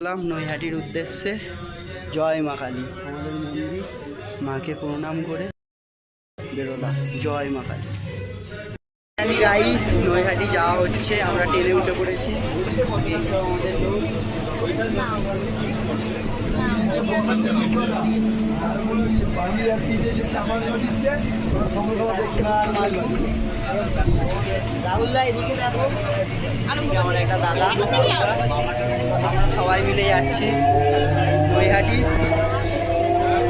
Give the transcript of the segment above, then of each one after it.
নৈহাটির উদ্দেশ্যে। জয় মা কালী, আমাদের মন্দির, মাকে প্রণাম করে বেরোলাম। জয় মা কালী। গাইস, নৈহাটি যাওয়া হচ্ছে, আমরা ট্রেনে উঠে পড়েছি। আমাদের লোক রাহুল দা, এদিকে দেখো, আমার একটা দাদা, আমরা সবাই মিলে যাচ্ছি নৈহাটি।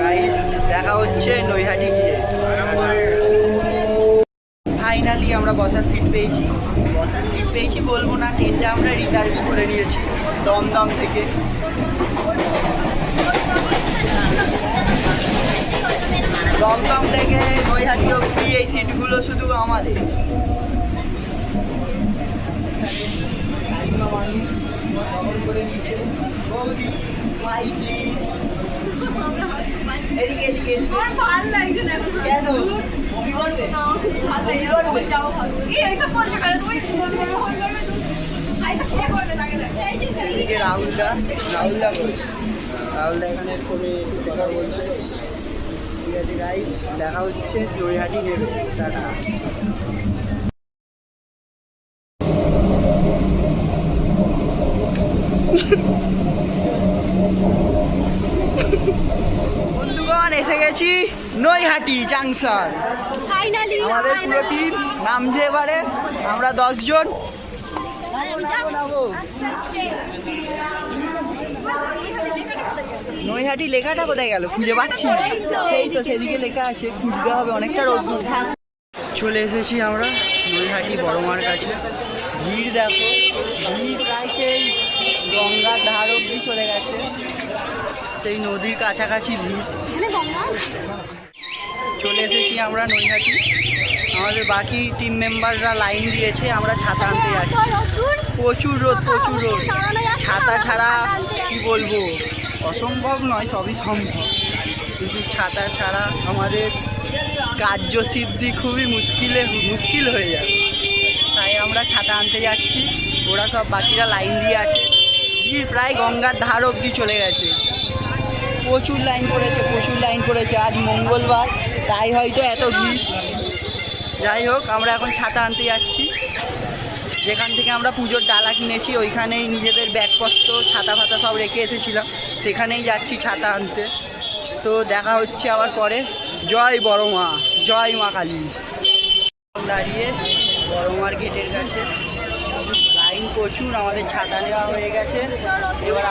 গাইস, দেখা হচ্ছে নৈহাটি গিয়ে। ফাইনালি আমরা বসার সিট পেয়েছি বলবো না, ট্রেনটা আমরা রিজার্ভ করে নিয়েছি দমদম থেকে। দমদম থেকে নৈহাটি অবধি এই সিটগুলো শুধু আমাদের। রাহুলদা এখানে ফোনে কথা বলছে। ঠিক আছে গাইস, দেখা হচ্ছে নৈহাটি নেমে। টাটা। বন্ধুগণ, এসে গেছি নৈহাটি জাংশন। আমাদের পুরো টিম নামছে এবারে, আমরা 10 জন। নৈহাটি লেখাটা কোথায় গেল খুঁজে পাচ্ছি না। সেই তো সেদিকে লেখা আছে, খুঁজতে হবে, অনেকটা রোদ্দুর। চলে এসেছি আমরা নৈহাটি বড়মার কাছে। ভিড় দেখো, ভিড় প্রায় সেই গঙ্গার ধার অব্দি চলে গেছে, সেই নদীর কাছাকাছি ভিড়। চলে এসেছি আমরা নৈহাটি। আমাদের বাকি টিম মেম্বাররা লাইন দিয়েছে, আমরা ছাতা আনতে যাচ্ছি। প্রচুর রোদ। ছাতা ছাড়া কি বলবো, অসম্ভব নয়, সবই সম্ভব, কিন্তু ছাতা ছাড়া আমাদের কার্যসিদ্ধি খুবই মুশকিল হয়ে যাবে। তাই আমরা ছাতা আনতে যাচ্ছি, ওরা সব বাকিরা লাইন দিয়ে আছে। ভিড় প্রায় গঙ্গার ধার অবধি চলে গেছে, প্রচুর লাইন পড়েছে। আজ মঙ্গলবার, তাই হয়তো এত ভিড়। যাই হোক, আমরা এখন ছাতা আনতে যাচ্ছি। যেখান থেকে আমরা পুজোর ডালা কিনেছি ওইখানেই নিজেদের ব্যাগপত্র, ছাতা ফাতা সব রেখে এসেছিলাম, সেখানেই যাচ্ছি ছাতা আনতে। তো দেখা হচ্ছে আবার পরে। জয় বড়মা, জয় মা কালী। দাঁড়িয়ে বড়মার গেটের কাছে, লাইন প্রচুর, আমাদের ছাতা নেওয়া হয়ে গেছে। এবার